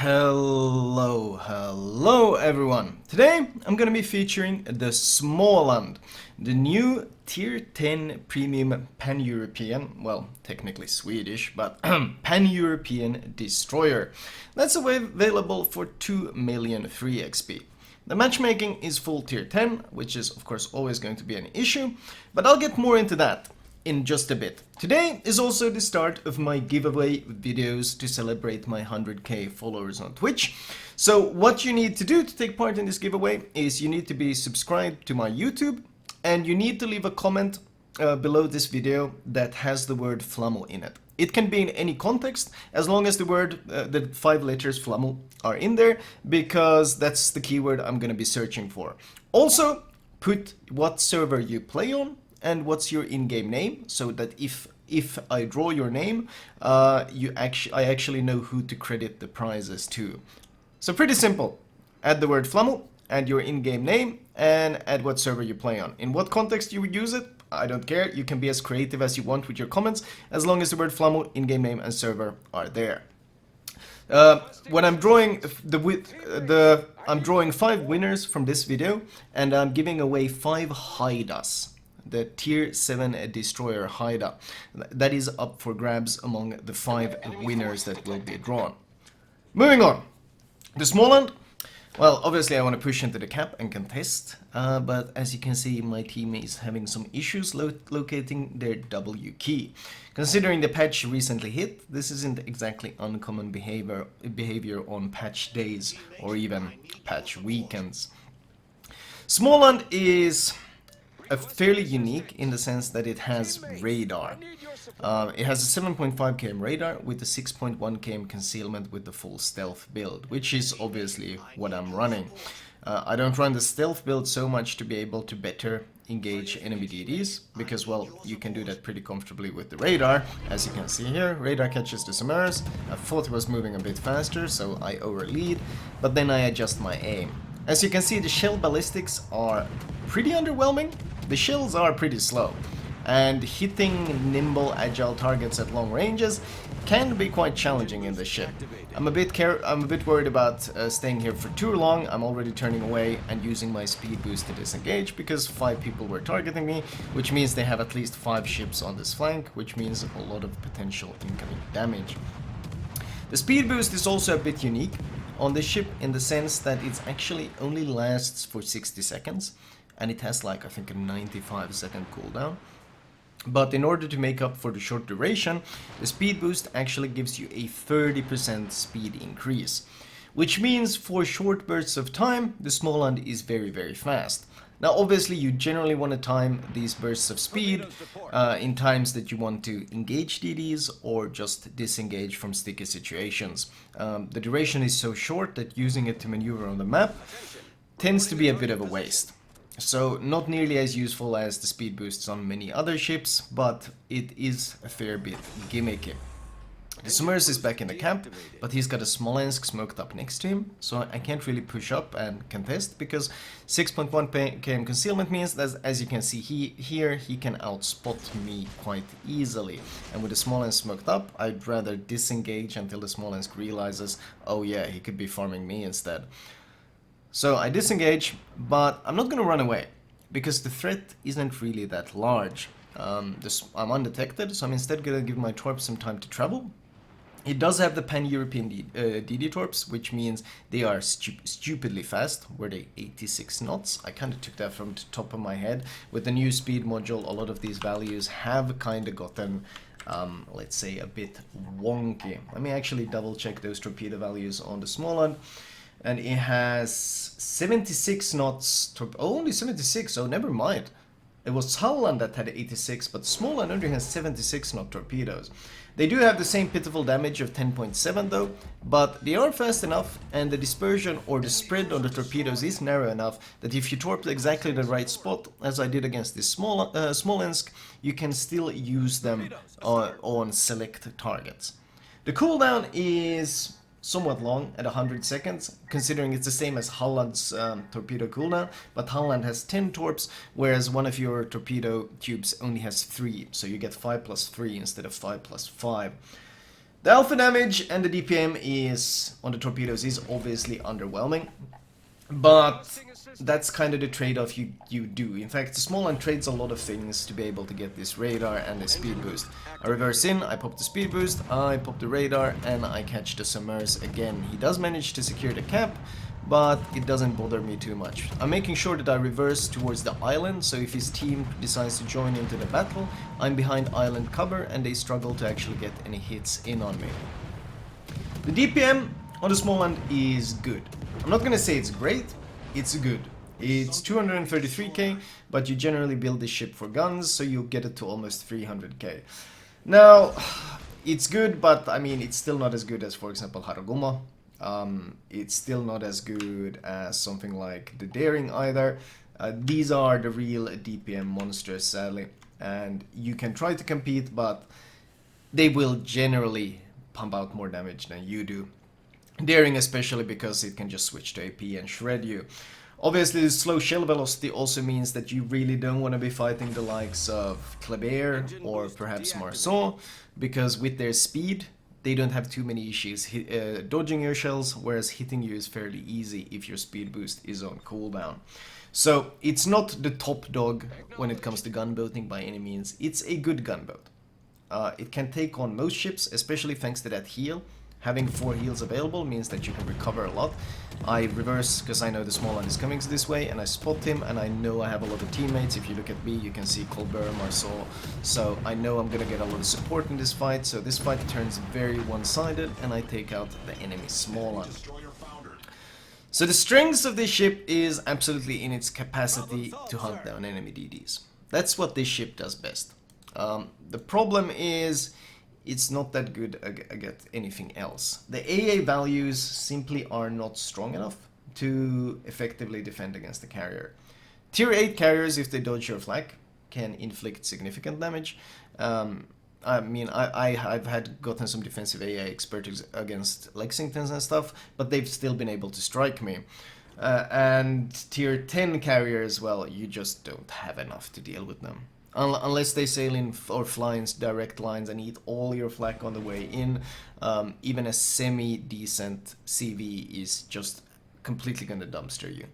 Hello everyone. Today I'm gonna be featuring the Småland, the new tier 10 premium pan-European, well technically Swedish, but pan-European destroyer. That's available for 2 million free XP. The matchmaking is full tier 10, which is of course always going to be an issue, but I'll get more into that in just a bit. Today is also the start of my giveaway videos to celebrate my 100k followers on Twitch. So what you need to do to take part in this giveaway is you need to be subscribed to my YouTube and you need to leave a comment below this video that has the word Flamu in it. It can be in any context as long as the word, the 5 letters Flamu are in there, because that's the keyword I'm going to be searching for. Also, put what server you play on and what's your in-game name, so that if I draw your name, I actually know who to credit the prizes to. So pretty simple. Add the word Flamu, add your in-game name, and add what server you play on. In what context you would use it, I don't care. You can be as creative as you want with your comments, as long as the word Flamu, in-game name, and server are there. When I'm drawing I'm drawing 5 winners from this video, and I'm giving away 5 Haidas. The tier 7 destroyer Haida. That is up for grabs among the 5 winners that will be drawn. Moving on. The Småland. Well, obviously I want to push into the cap and contest, but as you can see, my team is having some issues locating their W key. Considering the patch recently hit, this isn't exactly uncommon behavior on patch days or even patch weekends. Småland is fairly unique in the sense that it has radar. It has a 7.5 km radar with a 6.1 km concealment with the full stealth build, which is obviously what I'm running. I don't run the stealth build so much to be able to better engage enemy DDs, because well, you can do that pretty comfortably with the radar. As you can see here, radar catches the submerged. I thought it was moving a bit faster, so I overlead, but then I adjust my aim. As you can see, the shell ballistics are pretty underwhelming. The shells are pretty slow, and hitting nimble, agile targets at long ranges can be quite challenging in this ship. I'm a bit worried about staying here for too long. I'm already turning away and using my speed boost to disengage, because 5 people were targeting me, which means they have at least 5 ships on this flank, which means a lot of potential incoming damage. The speed boost is also a bit unique on this ship in the sense that it actually only lasts for 60 seconds. And it has like, I think, a 95-second cooldown. But in order to make up for the short duration, the speed boost actually gives you a 30% speed increase. Which means for short bursts of time, the Småland is very fast. Now obviously you generally want to time these bursts of speed in times that you want to engage DDs or just disengage from sticky situations. The duration is so short that using it to maneuver on the map tends to be a bit of a waste. So not nearly as useful as the speed boosts on many other ships, but it is a fair bit gimmicky. The submerged is back in the camp, but he's got a Smaland smoked up next to him, so I can't really push up and contest, because 6.1 km concealment means that, as you can see here, he can outspot me quite easily. And with the Smaland smoked up, I'd rather disengage until the Smaland realizes, oh yeah, he could be farming me instead. So I disengage, but I'm not going to run away, because the threat isn't really that large. I'm undetected, so I'm instead going to give my Torp some time to travel. It does have the pan-European DD Torps, which means they are stupidly fast. Were they 86 knots? I kind of took that from the top of my head. With the new speed module, a lot of these values have kind of gotten, let's say, a bit wonky. Let me actually double check those torpedo values on the Småland. And it has 76 knots, only 76, oh never mind. It was Smaland that had 86, but Småland only has 76 knot torpedoes. They do have the same pitiful damage of 10.7 though, but they are fast enough, and the dispersion or the spread on the torpedoes is narrow enough that if you torp exactly the right spot, as I did against this Smolensk, you can still use them on select targets. The cooldown is somewhat long at 100 seconds, considering it's the same as Holland's torpedo cooldown, but Holland has 10 torps, whereas one of your torpedo tubes only has 3, so you get 5 plus 3 instead of 5 plus 5. The alpha damage and the DPM is on the torpedoes is obviously underwhelming, but that's kind of the trade-off you do. In fact, the Småland trades a lot of things to be able to get this radar and the speed boost. I reverse in, I pop the speed boost, I pop the radar, and I catch the submerge again. He does manage to secure the cap, but it doesn't bother me too much. I'm making sure that I reverse towards the island, so if his team decides to join into the battle, I'm behind island cover and they struggle to actually get any hits in on me. The DPM on the Småland is good. I'm not gonna say it's great, it's good. It's 233k, but you generally build this ship for guns, so you get it to almost 300k. Now, it's good, but I mean, it's still not as good as, for example, Haruguma. It's still not as good as something like the Daring either. These are the real DPM monsters, sadly, and you can try to compete, but they will generally pump out more damage than you do. Daring especially because it can just switch to AP and shred you. Obviously, the slow shell velocity also means that you really don't want to be fighting the likes of Kleber or perhaps Marceau, because with their speed, they don't have too many issues dodging your shells, whereas hitting you is fairly easy if your speed boost is on cooldown. So it's not the top dog when it comes to gunboating by any means. It's a good gunboat. It can take on most ships, especially thanks to that heal. Having 4 heals available means that you can recover a lot. I reverse because I know the Småland is coming this way, and I spot him, and I know I have a lot of teammates. If you look at me, you can see Colbert, Marceau, so I know I'm gonna get a lot of support in this fight. So this fight turns very one-sided, and I take out the enemy Småland. So the strength of this ship is absolutely in its capacity to hunt down enemy DDs. That's what this ship does best. The problem is, it's not that good against anything else. The AA values simply are not strong enough to effectively defend against the carrier. Tier 8 carriers, if they dodge your flak, can inflict significant damage. I mean, I've gotten some defensive AA experts against Lexingtons and stuff, but they've still been able to strike me. And tier 10 carriers, well, you just don't have enough to deal with them. Unless they sail in or fly in direct lines and eat all your flak on the way in, even a semi-decent CV is just completely gonna dumpster you.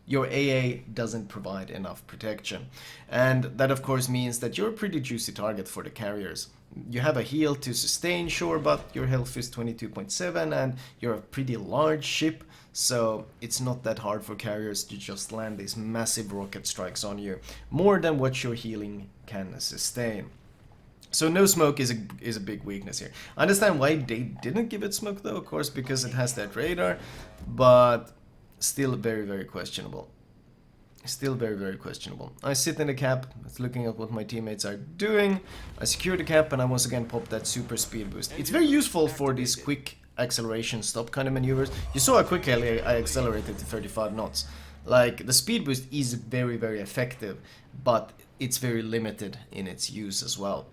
Your AA doesn't provide enough protection. And that of course means that you're a pretty juicy target for the carriers. You have a heal to sustain, sure, but your health is 22.7 and you're a pretty large ship, so it's not that hard for carriers to just land these massive rocket strikes on you, more than what your healing can sustain. So no smoke is a big weakness here. I understand why they didn't give it smoke though, of course, because it has that radar, but still very, very questionable. Still very, very questionable. I sit in the cap, looking at what my teammates are doing. I secure the cap and I once again pop that super speed boost. It's very useful for these quick acceleration stop kind of maneuvers. You saw how quickly I accelerated to 35 knots. Like, the speed boost is very, very effective, but it's very limited in its use as well.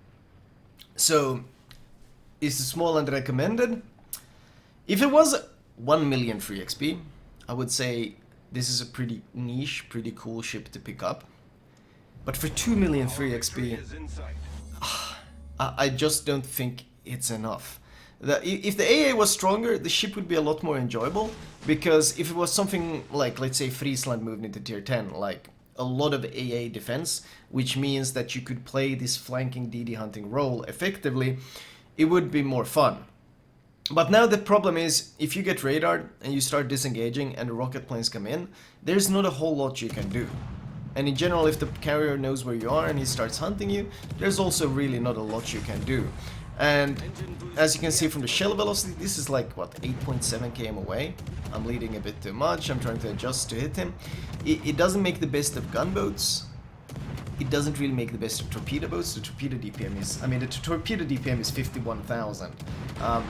So, is the Småland recommended? If it was 1 million free XP, I would say this is a pretty niche, pretty cool ship to pick up. But for 2 million free XP, I just don't think it's enough. If the AA was stronger, the ship would be a lot more enjoyable, because if it was something like, let's say, Friesland moved into tier 10, like a lot of AA defense, which means that you could play this flanking DD hunting role effectively, it would be more fun. But now the problem is, if you get radared and you start disengaging and the rocket planes come in, there's not a whole lot you can do. And in general, if the carrier knows where you are and he starts hunting you, there's also really not a lot you can do. And as you can see from the shell velocity, this is like, what, 8.7 km away? I'm leading a bit too much, I'm trying to adjust to hit him. It doesn't make the best of gunboats. It doesn't really make the best of torpedo boats. The torpedo DPM is, I mean, the torpedo DPM is 51,000.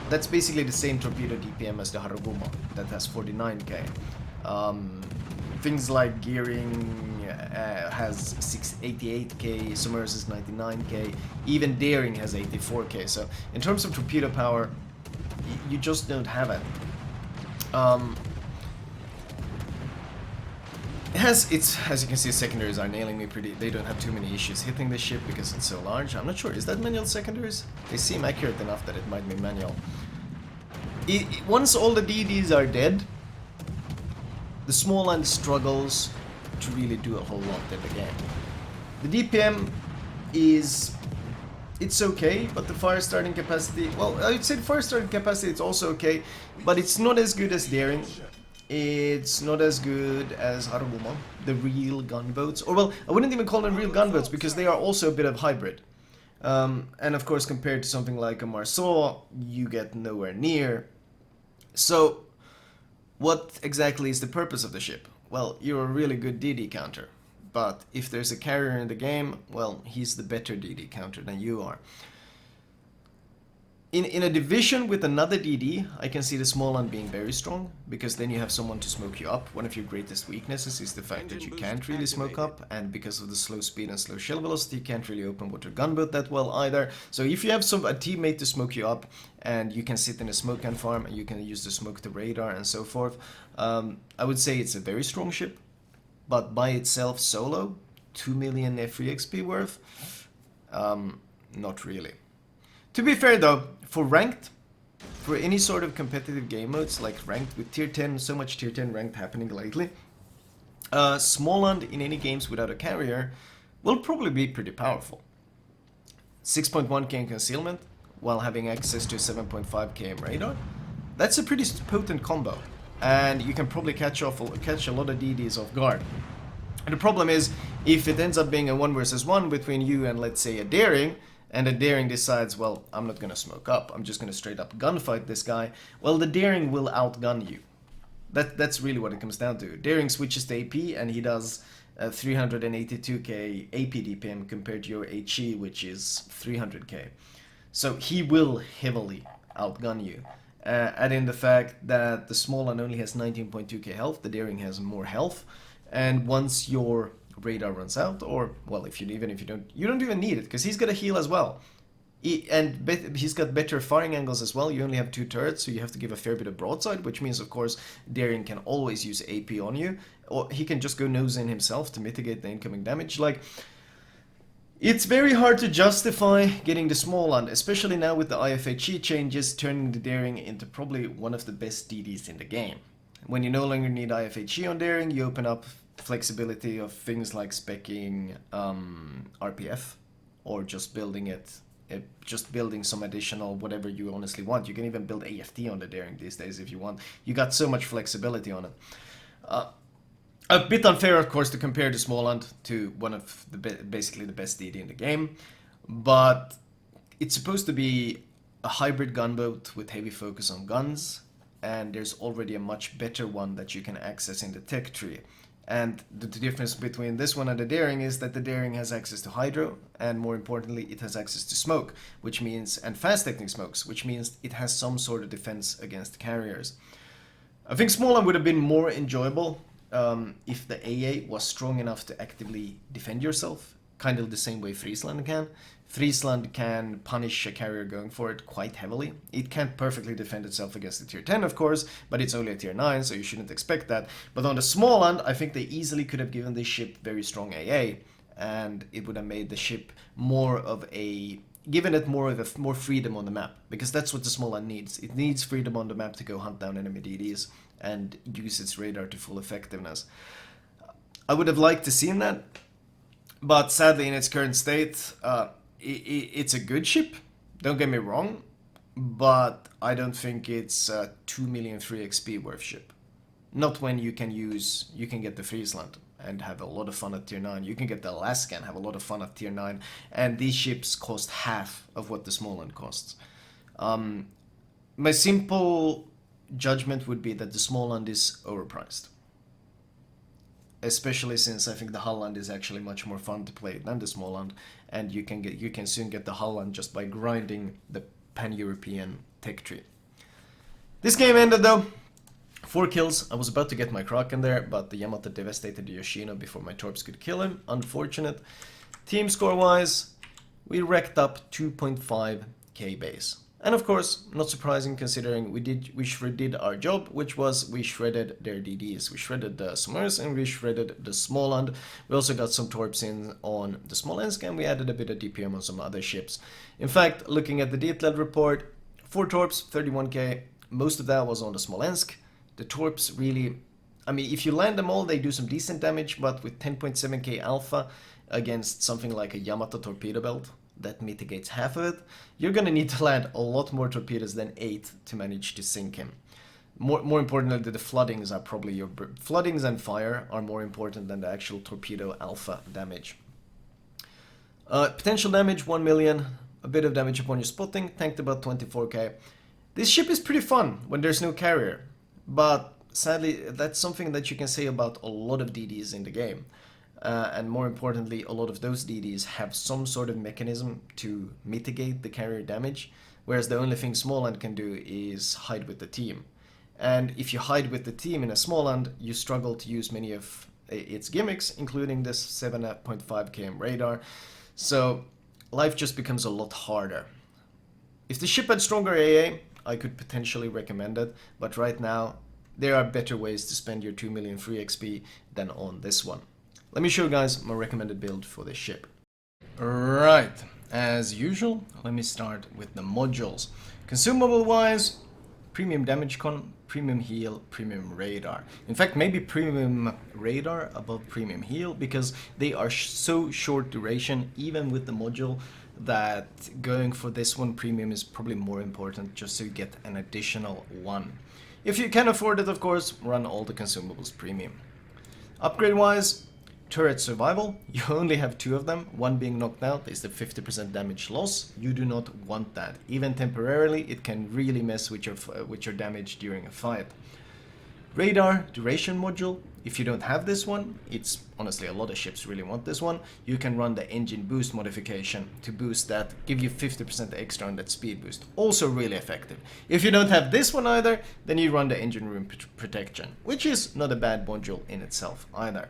That's basically the same torpedo DPM as the Haruguma, that has 49k. Things like gearing has 88k, submerged is 99k, even daring has 84k. So in terms of torpedo power, you just don't have it. It has, it's, as you can see, secondaries are nailing me pretty. They don't have too many issues hitting the ship because it's so large. I'm not sure, is that manual secondaries? They seem accurate enough that it might be manual. Once all the DDs are dead, the Småland struggles to really do a whole lot in the game. The DPM is, it's okay, but the fire starting capacity, well, I would say the fire starting capacity is also okay, but it's not as good as Daring. It's not as good as Haruguma, the real gunboats. Or, well, I wouldn't even call them real gunboats because they are also a bit of hybrid. And of course, compared to something like a Marceau, you get nowhere near. So, what exactly is the purpose of the ship? Well, you're a really good DD counter. But if there's a carrier in the game, well, he's the better DD counter than you are. In a division with another DD, I can see the Småland being very strong, because then you have someone to smoke you up. One of your greatest weaknesses is the fact that you can't really smoke up, and because of the slow speed and slow shell velocity, you can't really open water gunboat that well either. So if you have a teammate to smoke you up, and you can sit in a smoke gun farm, and you can use the smoke to radar and so forth, I would say it's a very strong ship, but by itself solo, 2 million free XP worth, not really. To be fair though, for ranked, for any sort of competitive game modes like ranked with tier 10, so much tier 10 ranked happening lately, Småland in any games without a carrier will probably be pretty powerful. 6.1k in concealment while having access to 7.5k in radar, that's a pretty potent combo, and you can probably catch a lot of DDs off guard. And the problem is, if it ends up being a 1 versus 1 between you and let's say a Daring, and the Daring decides, well, I'm not gonna smoke up, I'm just gonna straight up gunfight this guy, well, the Daring will outgun you. That's really what it comes down to. Daring switches to AP and he does 382k AP DPM compared to your HE, which is 300k. So he will heavily outgun you. Add in the fact that the Småland only has 19.2k health, the Daring has more health, and once your radar runs out, or well, even if you don't even need it, because he's got a heal as well, he's got better firing angles as well. You only have 2 turrets, so you have to give a fair bit of broadside, which means of course Daring can always use AP on you, or he can just go nose in himself to mitigate the incoming damage. Like, it's very hard to justify getting the Småland, especially now with the IFHE changes, turning the Daring into probably one of the best DDs in the game. When you no longer need IFHE on Daring, you open up flexibility of things like speccing RPF, or just building just building some additional whatever you honestly want. You can even build AFT on the Daring these days if you want. You got so much flexibility on it. A bit unfair, of course, to compare the Småland to one of basically the best DD in the game, but it's supposed to be a hybrid gunboat with heavy focus on guns, and there's already a much better one that you can access in the tech tree. And the difference between this one and the Daring is that the Daring has access to hydro, and more importantly, it has access to smoke, which means, and fast technique smokes, which means it has some sort of defense against carriers. I think Småland would have been more enjoyable if the AA was strong enough to actively defend yourself, kind of the same way Friesland can. Friesland can punish a carrier going for it quite heavily. It can't perfectly defend itself against the tier 10, of course, but it's only a tier 9, so you shouldn't expect that. But on the Småland, I think they easily could have given this ship very strong AA, and it would have made the ship given it more freedom on the map, because that's what the Småland needs. It needs freedom on the map to go hunt down enemy DDs and use its radar to full effectiveness. I would have liked to seen that, but sadly in its current state, it's a good ship, don't get me wrong, but I don't think it's a 2 million free XP worth ship. Not when you can get the Friesland and have a lot of fun at tier 9. You can get the Alaska and have a lot of fun at tier 9, and these ships cost half of what the Småland costs. My simple judgment would be that the Småland is overpriced. Especially since I think the Halland is actually much more fun to play than the Småland, and you can soon get the Halland just by grinding the pan-European tech tree. This game ended though. 4 kills. I was about to get my Kraken there, but the Yamato devastated the Yoshino before my Torps could kill him. Unfortunate. Team score wise, we racked up 2.5k base. And of course, not surprising considering we did our job, which was we shredded their DDs. We shredded the Summers and we shredded the Småland. We also got some torps in on the Smolensk and we added a bit of DPM on some other ships. In fact, looking at the detailed report, 4 torps, 31k, most of that was on the Smolensk. The torps really, I mean, if you land them all, they do some decent damage, but with 10.7k alpha against something like a Yamato torpedo belt, that mitigates half of it, you're gonna need to land a lot more torpedoes than 8 to manage to sink him. More importantly, the floodings are probably your... Floodings and fire are more important than the actual torpedo alpha damage. Potential damage, 1 million. A bit of damage upon your spotting, tanked about 24k. This ship is pretty fun when there's no carrier, but sadly, that's something that you can say about a lot of DDs in the game. And more importantly, a lot of those DDs have some sort of mechanism to mitigate the carrier damage, whereas the only thing Småland can do is hide with the team. And if you hide with the team in a Småland, you struggle to use many of its gimmicks, including this 7.5 km radar, so life just becomes a lot harder. If the ship had stronger AA, I could potentially recommend it, but right now, there are better ways to spend your 2 million free XP than on this one. Let me show you guys my recommended build for this ship. Right, as usual, let me start with the modules. Consumable wise, premium damage con, premium heal, premium radar. In fact, maybe premium radar above premium heal, because they are so short duration, even with the module, that going for this one premium is probably more important, just so you get an additional one. If you can afford it, of course, run all the consumables premium. Upgrade wise, turret survival, you only have 2 of them, one being knocked out is the 50% damage loss. You do not want that. Even temporarily, it can really mess with your damage during a fight. Radar duration module, if you don't have this one, it's honestly a lot of ships really want this one, you can run the engine boost modification to boost that, give you 50% extra on that speed boost. Also really effective. If you don't have this one either, then you run the engine room protection, which is not a bad module in itself either.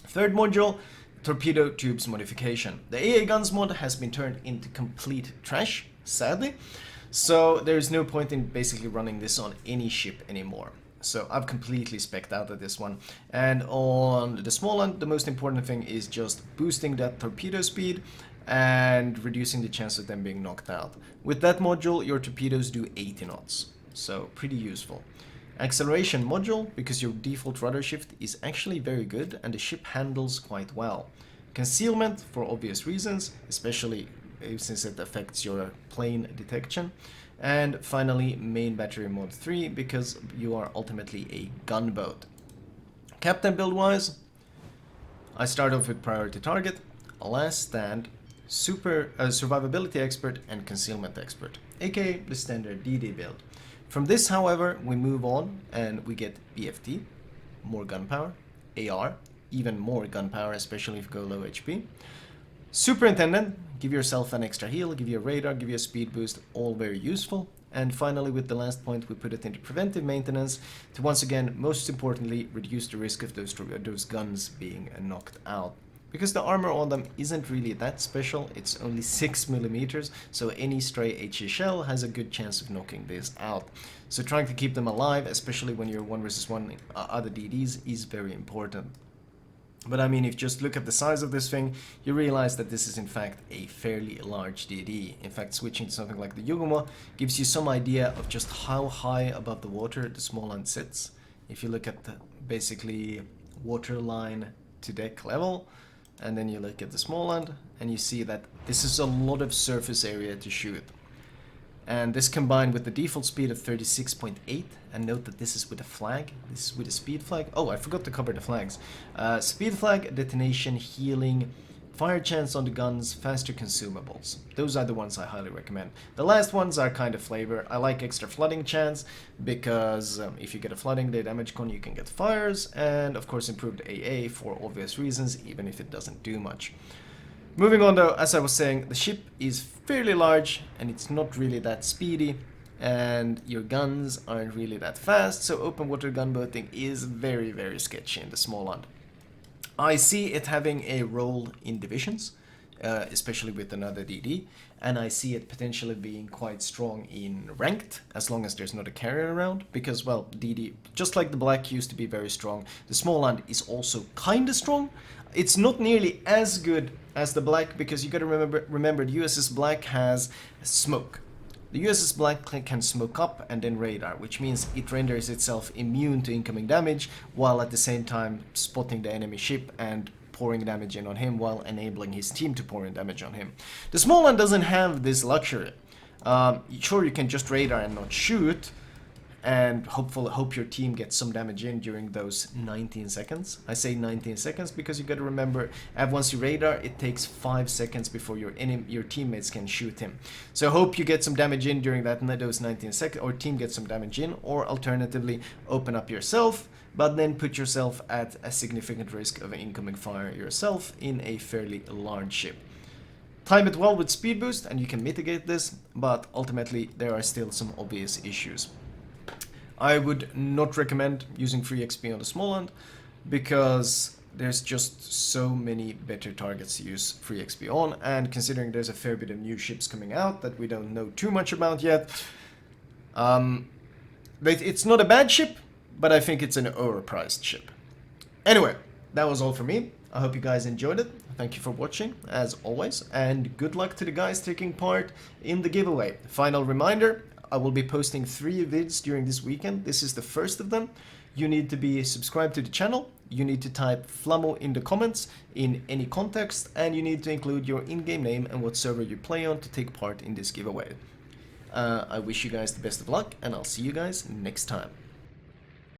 Third module, torpedo tubes modification. The AA guns mod has been turned into complete trash, sadly, so there's no point in basically running this on any ship anymore. So I've completely spec'd out of this one. And on the Småland, the most important thing is just boosting that torpedo speed and reducing the chance of them being knocked out. With that module, your torpedoes do 80 knots, so pretty useful. Acceleration module, because your default rudder shift is actually very good and the ship handles quite well. Concealment, for obvious reasons, especially since it affects your plane detection. And finally, main battery mode 3, because you are ultimately a gunboat. Captain build wise, I start off with priority target, last stand, survivability expert and concealment expert, aka the standard DD build. From this, however, we move on and we get BFT, more gunpower, AR, even more gunpower, especially if you go low HP. Superintendent, give yourself an extra heal, give you a radar, give you a speed boost, all very useful. And finally, with the last point, we put it into preventive maintenance to once again, most importantly, reduce the risk of those guns being knocked out. Because the armor on them isn't really that special, it's only 6mm, so any stray HE shell has a good chance of knocking this out. So trying to keep them alive, especially when you're 1 versus 1 other DDs, is very important. But I mean, if you just look at the size of this thing, you realize that this is in fact a fairly large DD. In fact, switching to something like the Yugumo gives you some idea of just how high above the water the Småland sits. If you look at the basically waterline to deck level, and then you look at the Småland, and you see that this is a lot of surface area to shoot. And this combined with the default speed of 36.8, and note that this is with a flag, this is with a speed flag. Oh, I forgot to cover the flags. Speed flag, detonation, healing, fire chance on the guns, faster consumables. Those are the ones I highly recommend. The last ones are kind of flavor. I like extra flooding chance, because if you get a flooding, the damage con, you can get fires, and of course improved AA for obvious reasons, even if it doesn't do much. Moving on though, as I was saying, the ship is fairly large and it's not really that speedy, and your guns aren't really that fast, so open water gunboating is very, very sketchy in the Småland. I see it having a role in divisions, especially with another DD, and I see it potentially being quite strong in ranked, as long as there's not a carrier around, because, well, DD, just like the black used to be very strong, the Småland is also kinda strong. It's not nearly as good as the black, because you gotta remember the USS Black has smoke. The USS Black can smoke up and then radar, which means it renders itself immune to incoming damage, while at the same time spotting the enemy ship and pouring damage in on him while enabling his team to pour in damage on him. The Småland doesn't have this luxury. Sure, you can just radar and not shoot, and hope your team gets some damage in during those 19 seconds. I say 19 seconds because you gotta remember, once you radar, it takes 5 seconds before your teammates can shoot him. So hope you get some damage in during those 19 seconds, or team gets some damage in, or alternatively, open up yourself, but then put yourself at a significant risk of incoming fire yourself in a fairly large ship. Time it well with speed boost and you can mitigate this, but ultimately there are still some obvious issues. I would not recommend using free XP on the Småland, because there's just so many better targets to use free XP on, and considering there's a fair bit of new ships coming out that we don't know too much about yet, it's not a bad ship, but I think it's an overpriced ship. Anyway, that was all for me. I hope you guys enjoyed it. Thank you for watching, as always, and good luck to the guys taking part in the giveaway. Final reminder, I will be posting 3 vids during this weekend. This is the first of them. You need to be subscribed to the channel, you need to type Flamu in the comments in any context, and you need to include your in-game name and what server you play on to take part in this giveaway. I wish you guys the best of luck, and I'll see you guys next time.